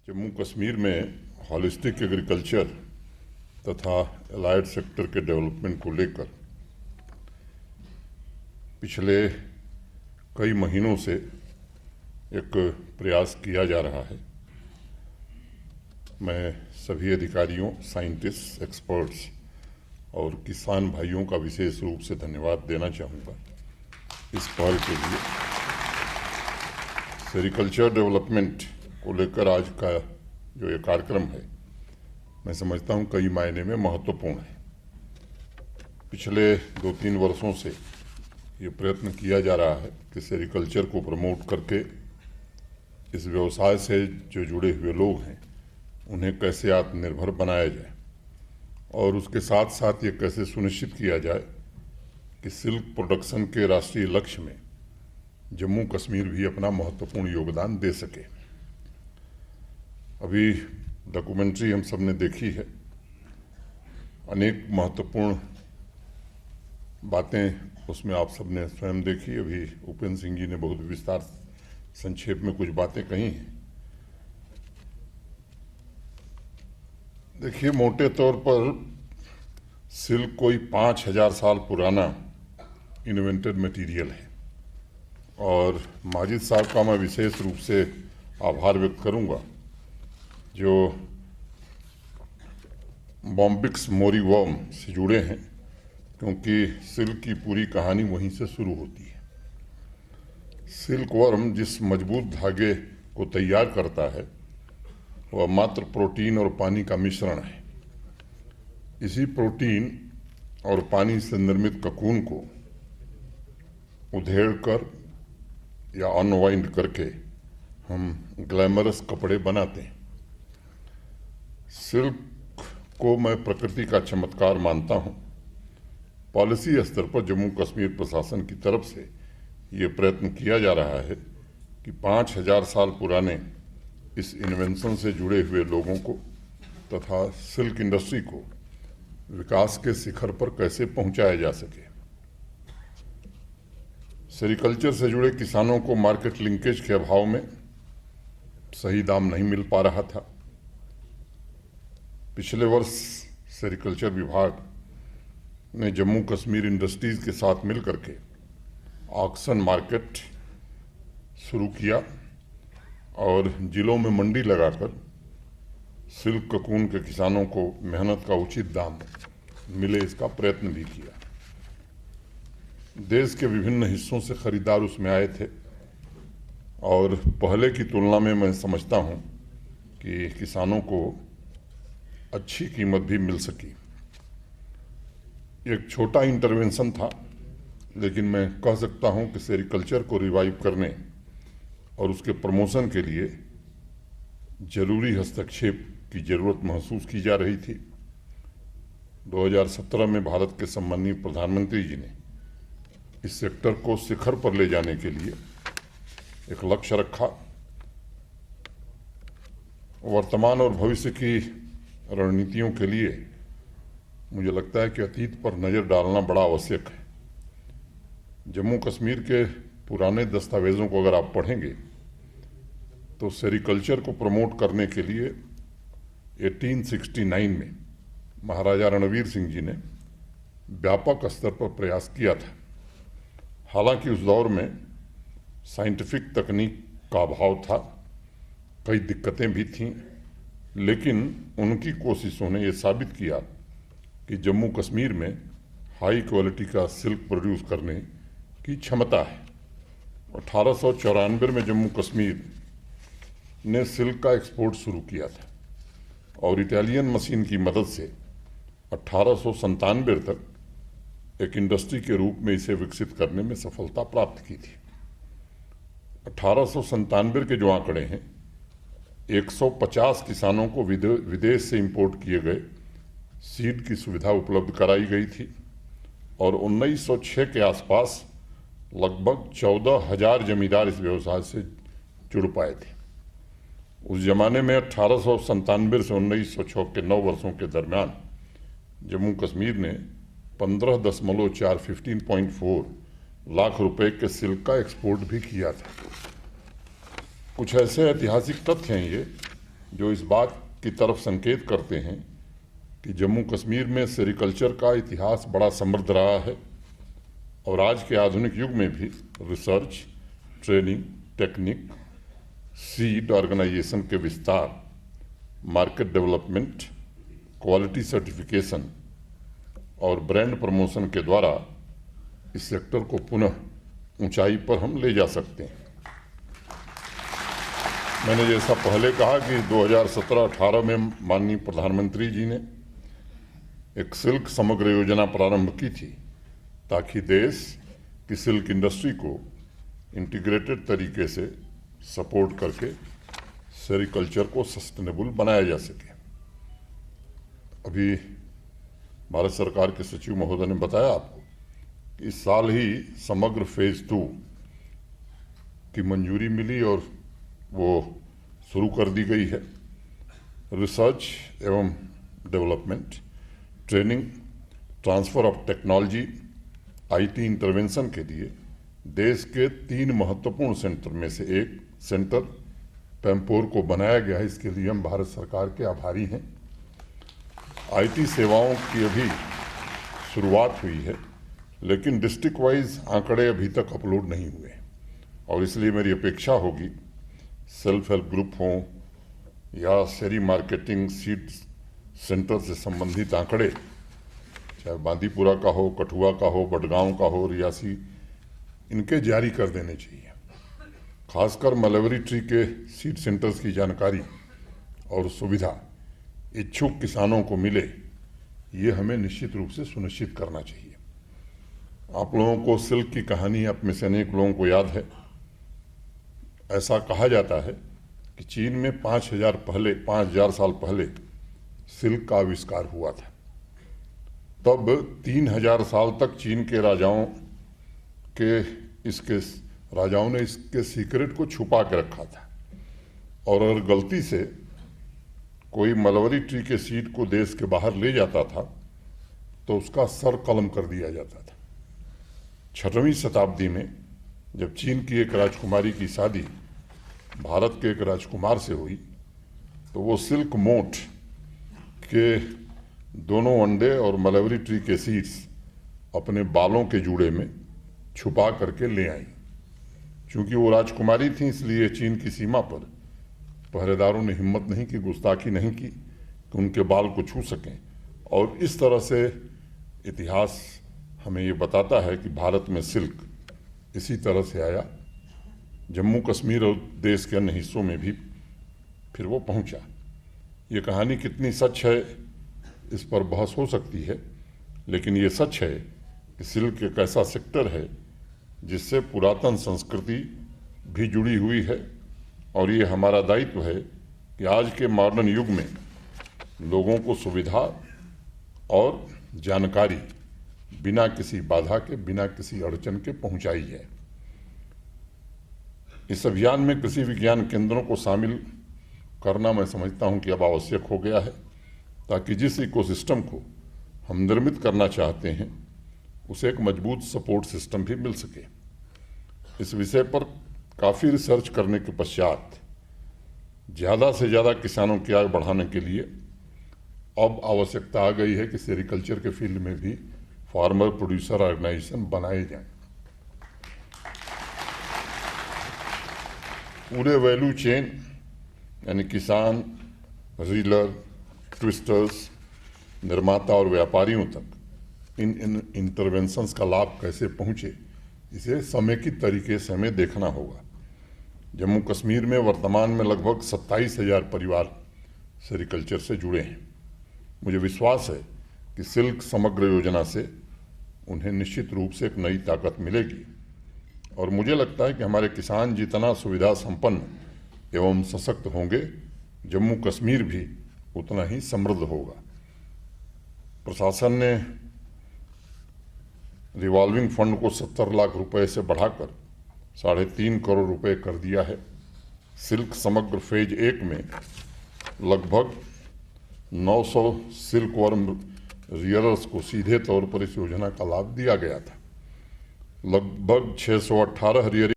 जम्मू कश्मीर में holistic agriculture तथा allied sector के डेवलपमेंट को लेकर पिछले कई महीनों से एक प्रयास किया जा रहा है। मैं सभी अधिकारियों, साइंटिस्ट, एक्सपर्ट्स और किसान भाइयों का विशेष रूप से धन्यवाद देना चाहूँगा इस पहल के लिए। सेरिकल्चर डेवलपमेंट को लेकर आज का जो ये कार्यक्रम है, मैं समझता हूँ कई मायने में महत्वपूर्ण है। पिछले 2-3 वर्षों से ये प्रयत्न किया जा रहा है कि सेरिकल्चर को प्रमोट करके इस व्यवसाय से जो जुड़े हुए लोग हैं उन्हें कैसे आत्मनिर्भर बनाया जाए और उसके साथ साथ ये कैसे सुनिश्चित किया जाए कि सिल्क प्रोडक्शन के राष्ट्रीय लक्ष्य में जम्मू कश्मीर भी अपना महत्वपूर्ण योगदान दे सके। अभी डॉक्यूमेंट्री हम सब ने देखी है, अनेक महत्वपूर्ण बातें उसमें आप सब ने स्वयं देखी। अभी उपेंद्र सिंह जी ने बहुत विस्तार संक्षेप में कुछ बातें कही हैं। देखिए, मोटे तौर पर सिल्क कोई 5000 साल पुराना इन्वेंटेड मटेरियल है और माजिद साहब का मैं विशेष रूप से आभार व्यक्त करूंगा जो बॉम्बिक्स मोरीवर्म से जुड़े हैं, क्योंकि सिल्क की पूरी कहानी वहीं से शुरू होती है। सिल्क वर्म जिस मजबूत धागे को तैयार करता है वह मात्र प्रोटीन और पानी का मिश्रण है। इसी प्रोटीन और पानी से निर्मित ककून को उधेड़कर या अनवाइंड करके हम ग्लैमरस कपड़े बनाते हैं। सिल्क को मैं प्रकृति का चमत्कार मानता हूं। पॉलिसी स्तर पर जम्मू कश्मीर प्रशासन की तरफ से ये प्रयत्न किया जा रहा है कि 5000 साल पुराने इस इन्वेंशन से जुड़े हुए लोगों को तथा सिल्क इंडस्ट्री को विकास के शिखर पर कैसे पहुंचाया जा सके। सेरिकल्चर से जुड़े किसानों को मार्केट लिंकेज के अभाव में सही दाम नहीं मिल पा रहा था। पिछले वर्ष सेरिकल्चर विभाग ने जम्मू कश्मीर इंडस्ट्रीज के साथ मिलकर के ऑक्शन मार्केट शुरू किया और जिलों में मंडी लगाकर सिल्क ककून के किसानों को मेहनत का उचित दाम मिले, इसका प्रयत्न भी किया। देश के विभिन्न हिस्सों से खरीदार उसमें आए थे और पहले की तुलना में मैं समझता हूं कि किसानों को अच्छी कीमत भी मिल सकी। एक छोटा इंटरवेंशन था, लेकिन मैं कह सकता हूं कि सेरिकल्चर को रिवाइव करने और उसके प्रमोशन के लिए जरूरी हस्तक्षेप की जरूरत महसूस की जा रही थी। 2017 में भारत के सम्माननीय प्रधानमंत्री जी ने इस सेक्टर को शिखर पर ले जाने के लिए एक लक्ष्य रखा। वर्तमान और भविष्य की रणनीतियों के लिए मुझे लगता है कि अतीत पर नज़र डालना बड़ा आवश्यक है। जम्मू कश्मीर के पुराने दस्तावेजों को अगर आप पढ़ेंगे तो सेरिकल्चर को प्रमोट करने के लिए 1869 में महाराजा रणवीर सिंह जी ने व्यापक स्तर पर प्रयास किया था। हालांकि उस दौर में साइंटिफिक तकनीक का अभाव था, कई दिक्कतें भी थीं, लेकिन उनकी कोशिशों ने यह साबित किया कि जम्मू कश्मीर में हाई क्वालिटी का सिल्क प्रोड्यूस करने की क्षमता है। 1894 में जम्मू कश्मीर ने सिल्क का एक्सपोर्ट शुरू किया था और इटालियन मशीन की मदद से 1897 तक एक इंडस्ट्री के रूप में इसे विकसित करने में सफलता प्राप्त की थी। 1897 के जो आंकड़े हैं, 150 किसानों को विदेश से इंपोर्ट किए गए सीड की सुविधा उपलब्ध कराई गई थी और 1906 के आसपास लगभग 14,000 जमींदार इस व्यवसाय से जुड़ पाए थे। उस जमाने में 1897 से 1906 के 9 वर्षों के दरमियान जम्मू कश्मीर ने 15.4 लाख रुपए के सिल्क का एक्सपोर्ट भी किया था। कुछ ऐसे ऐतिहासिक तथ्य हैं ये जो इस बात की तरफ संकेत करते हैं कि जम्मू कश्मीर में सेरिकल्चर का इतिहास बड़ा समृद्ध रहा है और आज के आधुनिक युग में भी research, training, technique, seed organisation के विस्तार, मार्केट डेवलपमेंट, क्वालिटी सर्टिफिकेशन और ब्रांड प्रमोशन के द्वारा इस सेक्टर को पुनः ऊंचाई पर हम ले जा सकते हैं। मैंने जैसा पहले कहा कि 2017-18 में माननीय प्रधानमंत्री जी ने एक सिल्क समग्र योजना प्रारंभ की थी ताकि देश की सिल्क इंडस्ट्री को इंटीग्रेटेड तरीके से सपोर्ट करके सेरिकल्चर को सस्टेनेबल बनाया जा सके। अभी भारत सरकार के सचिव महोदय ने बताया आपको कि इस साल ही समग्र फेज 2 की मंजूरी मिली और वो शुरू कर दी गई है। रिसर्च एवं development, training, transfer of technology, IT intervention के लिए देश के 3 महत्वपूर्ण सेंटर में से एक सेंटर पैम्पोर को बनाया गया है। इसके लिए हम भारत सरकार के आभारी हैं। आईटी सेवाओं की अभी शुरुआत हुई है, लेकिन डिस्ट्रिक्ट वाइज आंकड़े अभी तक अपलोड नहीं हुए और इसलिए मेरी अपेक्षा होगी सेल्फ हेल्प ग्रुप हों या सेरी मार्केटिंग सीड सेंटर से संबंधित आंकड़े, चाहे बांदीपुरा का हो, कठुआ का हो, बडगांव का हो, रियासी, इनके जारी कर देने चाहिए। खासकर मलबरी ट्री के सीड सेंटर्स की जानकारी और सुविधा इच्छुक किसानों को मिले, ये हमें निश्चित रूप से सुनिश्चित करना चाहिए। आप लोगों को सिल्क की कहानी आप में से अनेक लोगों को याद है। ऐसा कहा जाता है कि चीन में 5000 साल पहले सिल्क का आविष्कार हुआ था। तब 3000 साल तक चीन के राजाओं ने इसके सीक्रेट को छुपा के रखा था और अगर गलती से कोई मलबरी ट्री के सीड को देश के बाहर ले जाता था तो उसका सर कलम कर दिया जाता था। 6वीं शताब्दी में जब चीन की एक राजकुमारी की शादी भारत के एक राजकुमार से हुई तो वो सिल्क मोट के दोनों अंडे और मलबरी ट्री के सीड्स अपने बालों के जूड़े में छुपा करके ले आई। चूंकि वो राजकुमारी थी इसलिए चीन की सीमा पर पहरेदारों ने हिम्मत नहीं की, गुस्ताखी नहीं की कि उनके बाल को छू सकें। और इस तरह से इतिहास हमें ये बताता है कि भारत में सिल्क इसी तरह से आया, जम्मू कश्मीर और देश के अन्य हिस्सों में भी फिर वो पहुंचा। ये कहानी कितनी सच है इस पर बहस हो सकती है, लेकिन ये सच है कि सिल्क एक ऐसा सेक्टर है जिससे पुरातन संस्कृति भी जुड़ी हुई है और ये हमारा दायित्व है कि आज के मॉडर्न युग में लोगों को सुविधा और जानकारी बिना किसी बाधा के, बिना किसी अड़चन के पहुंचाई है। इस अभियान में कृषि विज्ञान केंद्रों को शामिल करना मैं समझता हूं कि अब आवश्यक हो गया है ताकि जिस इकोसिस्टम को हम निर्मित करना चाहते हैं उसे एक मजबूत सपोर्ट सिस्टम भी मिल सके। इस विषय पर काफ़ी रिसर्च करने के पश्चात ज़्यादा से ज़्यादा किसानों की आय बढ़ाने के लिए अब आवश्यकता आ गई है कि सेरिकल्चर के फील्ड में भी फार्मर प्रोड्यूसर ऑर्गेनाइजेशन बनाए जाएं। पूरे वैल्यू चेन यानी किसान, रीलर, ट्विस्टर्स, निर्माता और व्यापारियों तक इन इंटरवेंशंस का लाभ कैसे पहुंचे, इसे समेकित तरीके से हमें देखना होगा। जम्मू कश्मीर में वर्तमान में लगभग 27,000 परिवार सेरिकल्चर से जुड़े हैं। मुझे विश्वास है कि सिल्क समग्र योजना से उन्हें निश्चित रूप से एक नई ताकत मिलेगी और मुझे लगता है कि हमारे किसान जितना सुविधा संपन्न एवं सशक्त होंगे, जम्मू कश्मीर भी उतना ही समृद्ध होगा। प्रशासन ने रिवॉल्विंग फंड को 70 लाख रुपए से बढ़ाकर 3.5 करोड़ रुपए कर दिया है। सिल्क समग्र फेज 1 में लगभग 900 सिल्क वर्म रियरर्स को सीधे तौर पर इस योजना का लाभ दिया गया था। लगभग 618 रियरिंग